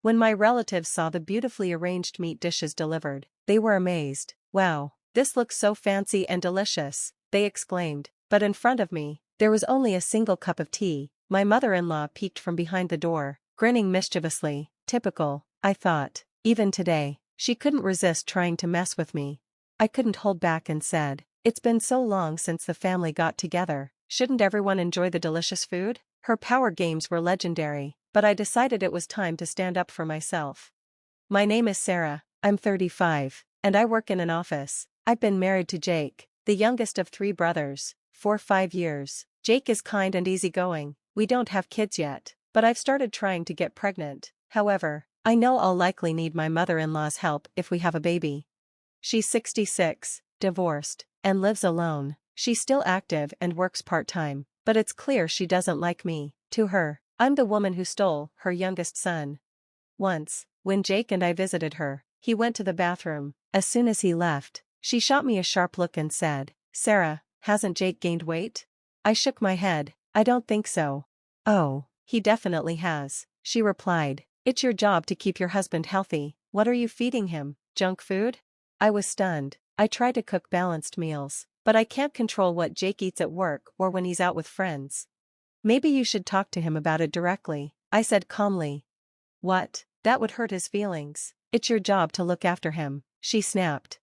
When my relatives saw the beautifully arranged meat dishes delivered, they were amazed. "Wow, this looks so fancy and delicious," they exclaimed. But in front of me, there was only a single cup of tea. My mother-in-law peeked from behind the door, grinning mischievously. Typical, I thought. Even today, she couldn't resist trying to mess with me. I couldn't hold back and said, "It's been so long since the family got together. Shouldn't everyone enjoy the delicious food?" Her power games were legendary, but I decided it was time to stand up for myself. "My name is Sarah, I'm 35, and I work in an office. I've been married to Jake, the youngest of 3 brothers, for 5 years. Jake is kind and easygoing. We don't have kids yet, but I've started trying to get pregnant. However, I know I'll likely need my mother-in-law's help if we have a baby. She's 66, divorced, and lives alone. She's still active and works part-time, but it's clear she doesn't like me. To her, I'm the woman who stole her youngest son." Once, when Jake and I visited her, he went to the bathroom. As soon as he left, she shot me a sharp look and said, "Sarah, hasn't Jake gained weight?" I shook my head. "I don't think so." "Oh, he definitely has," she replied. "It's your job to keep your husband healthy. What are you feeding him, junk food?" I was stunned. I try to cook balanced meals, but I can't control what Jake eats at work or when he's out with friends. "Maybe you should talk to him about it directly," I said calmly. "What? That would hurt his feelings. It's your job to look after him," she snapped.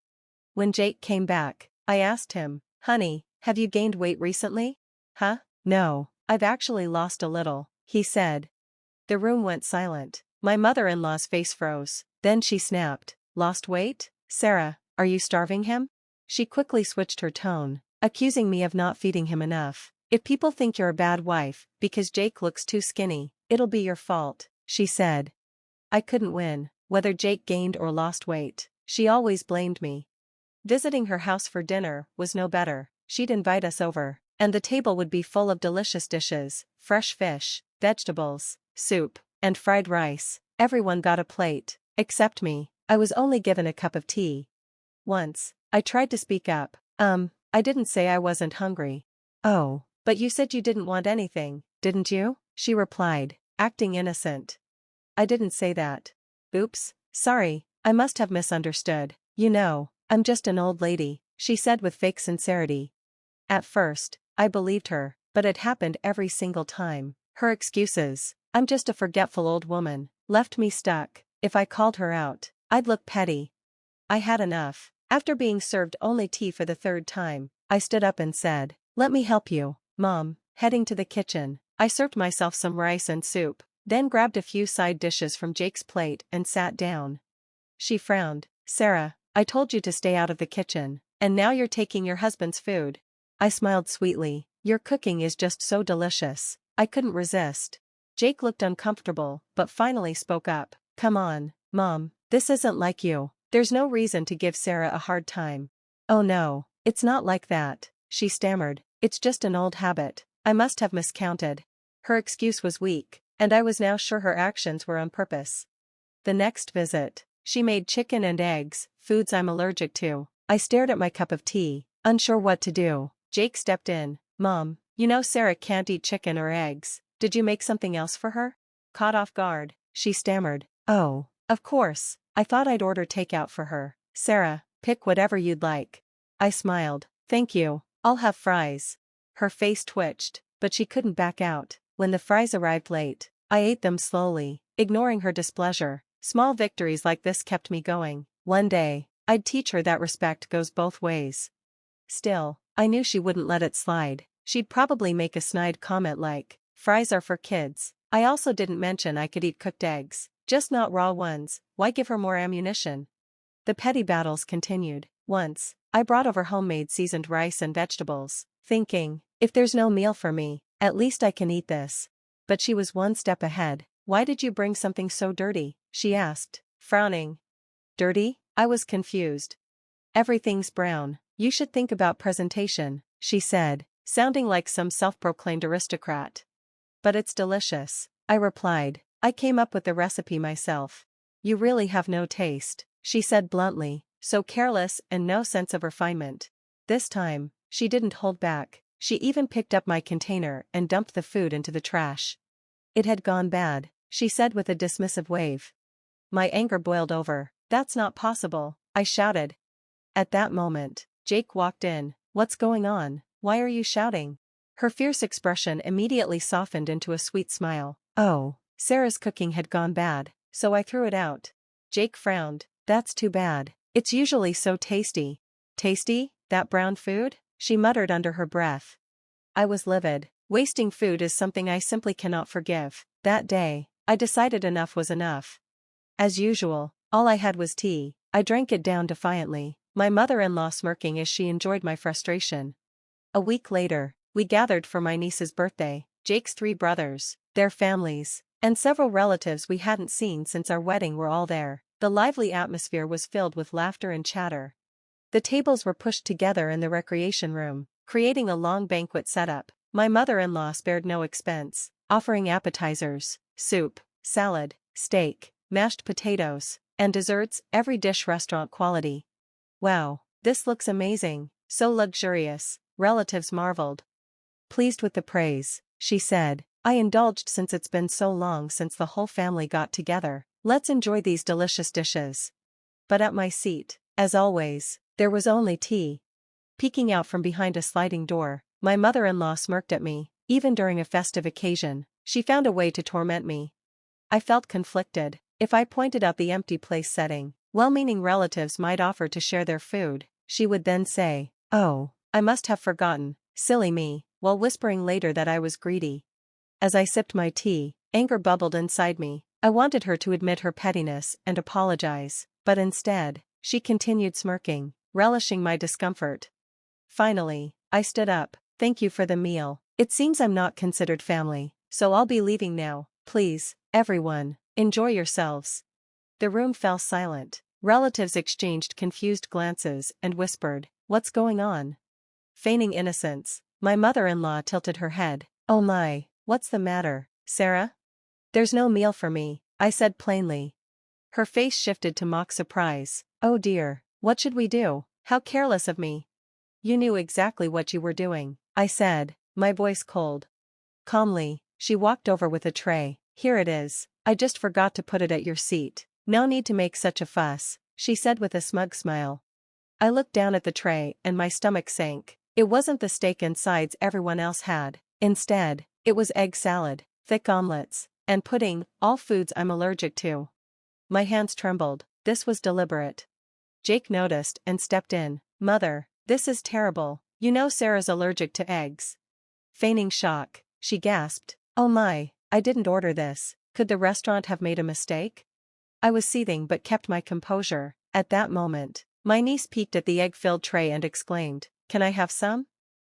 When Jake came back, I asked him, "Honey, have you gained weight recently?" "Huh? No, I've actually lost a little," he said. The room went silent. My mother-in-law's face froze. Then she snapped, "Lost weight? Sarah, are you starving him?" She quickly switched her tone, accusing me of not feeding him enough. "If people think you're a bad wife because Jake looks too skinny, it'll be your fault," she said. I couldn't win. Whether Jake gained or lost weight, she always blamed me. Visiting her house for dinner was no better. She'd invite us over, and the table would be full of delicious dishes, fresh fish, vegetables, soup, and fried rice. Everyone got a plate, except me. I was only given a cup of tea. Once, I tried to speak up. I didn't say I wasn't hungry." "Oh, but you said you didn't want anything, didn't you?" she replied, acting innocent. "I didn't say that." "Oops, sorry, I must have misunderstood. You know, I'm just an old lady," she said with fake sincerity. At first, I believed her, but it happened every single time. Her excuses, "I'm just a forgetful old woman," left me stuck. If I called her out, I'd look petty. I had enough. After being served only tea for the 3rd time, I stood up and said, "Let me help you, Mom." Heading to the kitchen, I served myself some rice and soup, then grabbed a few side dishes from Jake's plate and sat down. She frowned. "Sarah, I told you to stay out of the kitchen, and now you're taking your husband's food." I smiled sweetly. "Your cooking is just so delicious." I couldn't resist. Jake looked uncomfortable, but finally spoke up. "Come on, Mom, this isn't like you. There's no reason to give Sarah a hard time." "Oh no, it's not like that," she stammered. "It's just an old habit. I must have miscounted." Her excuse was weak, and I was now sure her actions were on purpose. The next visit, she made chicken and eggs, foods I'm allergic to. I stared at my cup of tea, unsure what to do. Jake stepped in. "Mom, you know Sarah can't eat chicken or eggs. Did you make something else for her?" Caught off guard, she stammered, "Oh, of course, I thought I'd order takeout for her." "Sarah, pick whatever you'd like." I smiled. "Thank you, I'll have fries." Her face twitched, but she couldn't back out. When the fries arrived late, I ate them slowly, ignoring her displeasure. Small victories like this kept me going. One day, I'd teach her that respect goes both ways. Still, I knew she wouldn't let it slide. She'd probably make a snide comment like, "Fries are for kids." I also didn't mention I could eat cooked eggs, just not raw ones. Why give her more ammunition? The petty battles continued. Once, I brought over homemade seasoned rice and vegetables, thinking, if there's no meal for me, at least I can eat this. But she was one step ahead. "Why did you bring something so dirty?" she asked, frowning. "Dirty?" I was confused. "Everything's brown. You should think about presentation," she said, sounding like some self-proclaimed aristocrat. "But it's delicious," I replied. "I came up with the recipe myself." "You really have no taste," she said bluntly, so careless and no sense of refinement. This time, she didn't hold back. She even picked up my container and dumped the food into the trash. It had gone bad, she said with a dismissive wave. My anger boiled over. "That's not possible," I shouted. At that moment, Jake walked in. "What's going on? Why are you shouting?" Her fierce expression immediately softened into a sweet smile. "Oh, Sarah's cooking had gone bad, so I threw it out." Jake frowned. "That's too bad. It's usually so tasty." "Tasty? That brown food?" she muttered under her breath. I was livid. Wasting food is something I simply cannot forgive. That day, I decided enough was enough. As usual, all I had was tea. I drank it down defiantly, my mother-in-law smirking as she enjoyed my frustration. A week later, we gathered for my niece's birthday. Jake's 3 brothers, their families, and several relatives we hadn't seen since our wedding were all there. The lively atmosphere was filled with laughter and chatter. The tables were pushed together in the recreation room, creating a long banquet setup. My mother-in-law spared no expense, offering appetizers, soup, salad, steak, mashed potatoes, and desserts, every dish restaurant quality. "Wow, this looks amazing, so luxurious," relatives marveled. Pleased with the praise, she said, "I indulged since it's been so long since the whole family got together. Let's enjoy these delicious dishes." But at my seat, as always, there was only tea. Peeking out from behind a sliding door, my mother-in-law smirked at me. Even during a festive occasion, she found a way to torment me. I felt conflicted. If I pointed out the empty place setting, well-meaning relatives might offer to share their food. She would then say, "Oh, I must have forgotten, silly me," while whispering later that I was greedy. As I sipped my tea, anger bubbled inside me. I wanted her to admit her pettiness and apologize, but instead, she continued smirking, relishing my discomfort. Finally, I stood up. "Thank you for the meal. It seems I'm not considered family, so I'll be leaving now. Please, everyone, enjoy yourselves." The room fell silent. Relatives exchanged confused glances and whispered, "What's going on?" Feigning innocence, my mother-in-law tilted her head. "Oh my, what's the matter, Sarah?" "There's no meal for me," I said plainly. Her face shifted to mock surprise. "Oh dear, what should we do? How careless of me." "You knew exactly what you were doing," I said, my voice cold. Calmly, she walked over with a tray. "Here it is. I just forgot to put it at your seat. No need to make such a fuss," she said with a smug smile. I looked down at the tray and my stomach sank. It wasn't the steak and sides everyone else had. Instead, it was egg salad, thick omelets, and pudding, all foods I'm allergic to. My hands trembled. This was deliberate. Jake noticed and stepped in. "Mother, this is terrible. You know Sarah's allergic to eggs." Feigning shock, she gasped, "Oh my, I didn't order this. Could the restaurant have made a mistake?" I was seething but kept my composure. At that moment, my niece peeked at the egg-filled tray and exclaimed, "Can I have some?"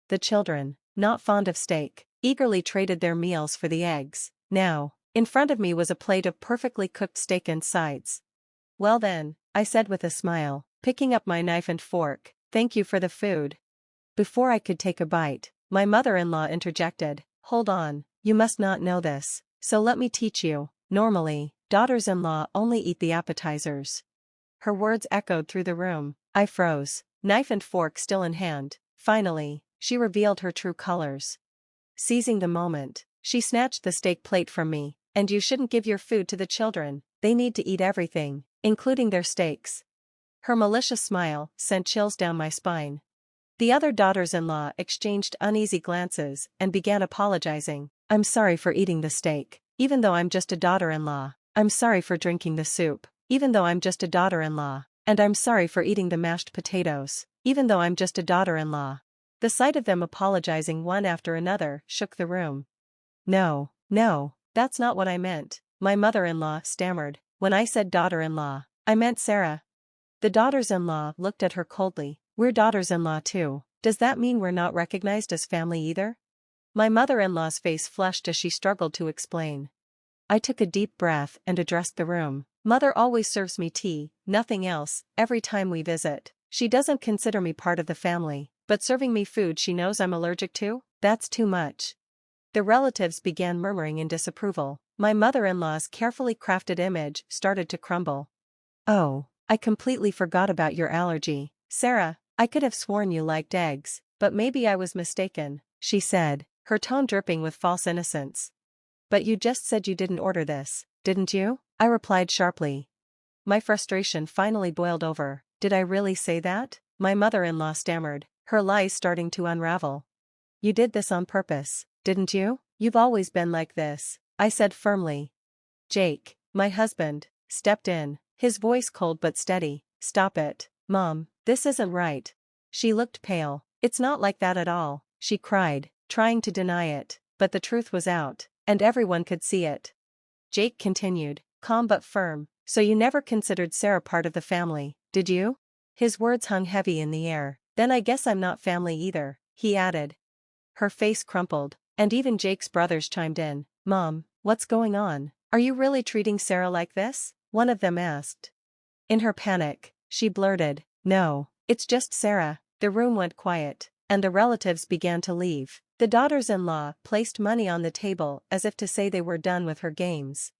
The children, not fond of steak, eagerly traded their meals for the eggs. Now, in front of me was a plate of perfectly cooked steak and sides. "Well then," I said with a smile, picking up my knife and fork, "thank you for the food." Before I could take a bite, my mother-in-law interjected, "Hold on, you must not know this, so let me teach you. Normally, daughters-in-law only eat the appetizers." Her words echoed through the room. I froze, knife and fork still in hand. Finally, she revealed her true colors. Seizing the moment, she snatched the steak plate from me. "And you shouldn't give your food to the children. They need to eat everything, including their steaks." Her malicious smile sent chills down my spine. The other daughters-in-law exchanged uneasy glances and began apologizing. "I'm sorry for eating the steak, even though I'm just a daughter-in-law. I'm sorry for drinking the soup, even though I'm just a daughter-in-law. And I'm sorry for eating the mashed potatoes, even though I'm just a daughter-in-law." The sight of them apologizing one after another shook the room. No, that's not what I meant," my mother-in-law stammered. "When I said daughter-in-law, I meant Sarah." The daughters-in-law looked at her coldly. "We're daughters-in-law too. Does that mean we're not recognized as family either?" My mother-in-law's face flushed as she struggled to explain. I took a deep breath and addressed the room. "Mother always serves me tea, nothing else, every time we visit. She doesn't consider me part of the family, but serving me food she knows I'm allergic to? That's too much." The relatives began murmuring in disapproval. My mother-in-law's carefully crafted image started to crumble. "Oh, I completely forgot about your allergy, Sarah. I could have sworn you liked eggs, but maybe I was mistaken," she said, her tone dripping with false innocence. "But you just said you didn't order this, didn't you?" I replied sharply. My frustration finally boiled over. Did I really say that? My mother-in-law stammered, her lies starting to unravel. You did this on purpose, didn't you? You've always been like this, I said firmly. Jake, my husband, stepped in, his voice cold but steady. Stop it, Mom, this isn't right. She looked pale. It's not like that at all, she cried, trying to deny it, but the truth was out, and everyone could see it. Jake continued, calm but firm, so you never considered Sarah part of the family, did you? His words hung heavy in the air. Then I guess I'm not family either, he added. Her face crumpled, and even Jake's brothers chimed in. Mom, what's going on? Are you really treating Sarah like this? One of them asked. In her panic, she blurted, no, it's just Sarah. The room went quiet, and the relatives began to leave. The daughters-in-law placed money on the table as if to say they were done with her games.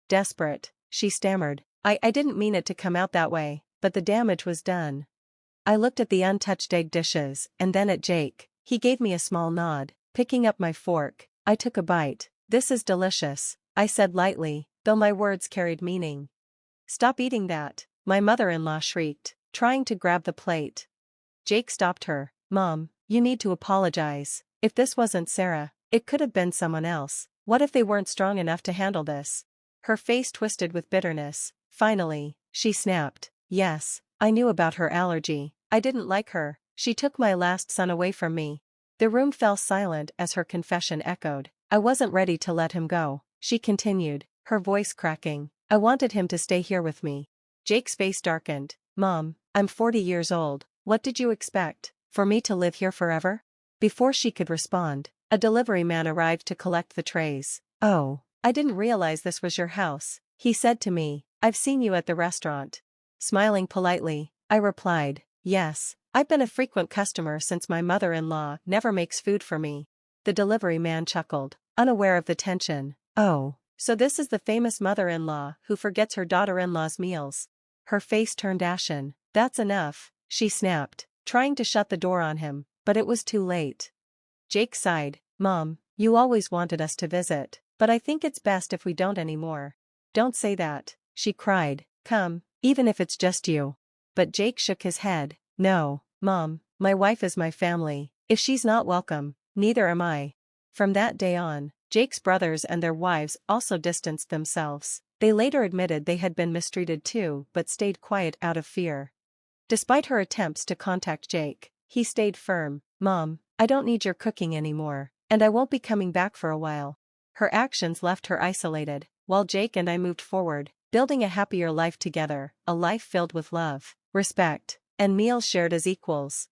Desperate, she stammered, I didn't mean it to come out that way, but the damage was done. I looked at the untouched egg dishes and then at Jake. He gave me a small nod. Picking up my fork, I took a bite. This is delicious, I said lightly, though my words carried meaning. Stop eating that, my mother-in-law shrieked, trying to grab the plate. Jake stopped her. Mom, you need to apologize. If this wasn't Sarah, it could have been someone else. What if they weren't strong enough to handle this? Her face twisted with bitterness. Finally, she snapped. Yes, I knew about her allergy. I didn't like her. She took my last son away from me. The room fell silent as her confession echoed. I wasn't ready to let him go, she continued, her voice cracking. I wanted him to stay here with me. Jake's face darkened. Mom, I'm 40 years old. What did you expect? For me to live here forever? Before she could respond, a delivery man arrived to collect the trays. Oh, I didn't realize this was your house, he said to me. I've seen you at the restaurant. Smiling politely, I replied, yes, I've been a frequent customer since my mother-in-law never makes food for me. The delivery man chuckled, unaware of the tension. Oh, so this is the famous mother-in-law who forgets her daughter-in-law's meals. Her face turned ashen. That's enough, she snapped, trying to shut the door on him, but it was too late. Jake sighed. Mom, you always wanted us to visit, but I think it's best if we don't anymore. Don't say that, she cried. Come, even if it's just you. But Jake shook his head. No, Mom, my wife is my family. If she's not welcome, neither am I. From that day on, Jake's brothers and their wives also distanced themselves. They later admitted they had been mistreated too but stayed quiet out of fear. Despite her attempts to contact Jake, he stayed firm. Mom, I don't need your cooking anymore, and I won't be coming back for a while. Her actions left her isolated, while Jake and I moved forward, building a happier life together, a life filled with love, respect, and meals shared as equals.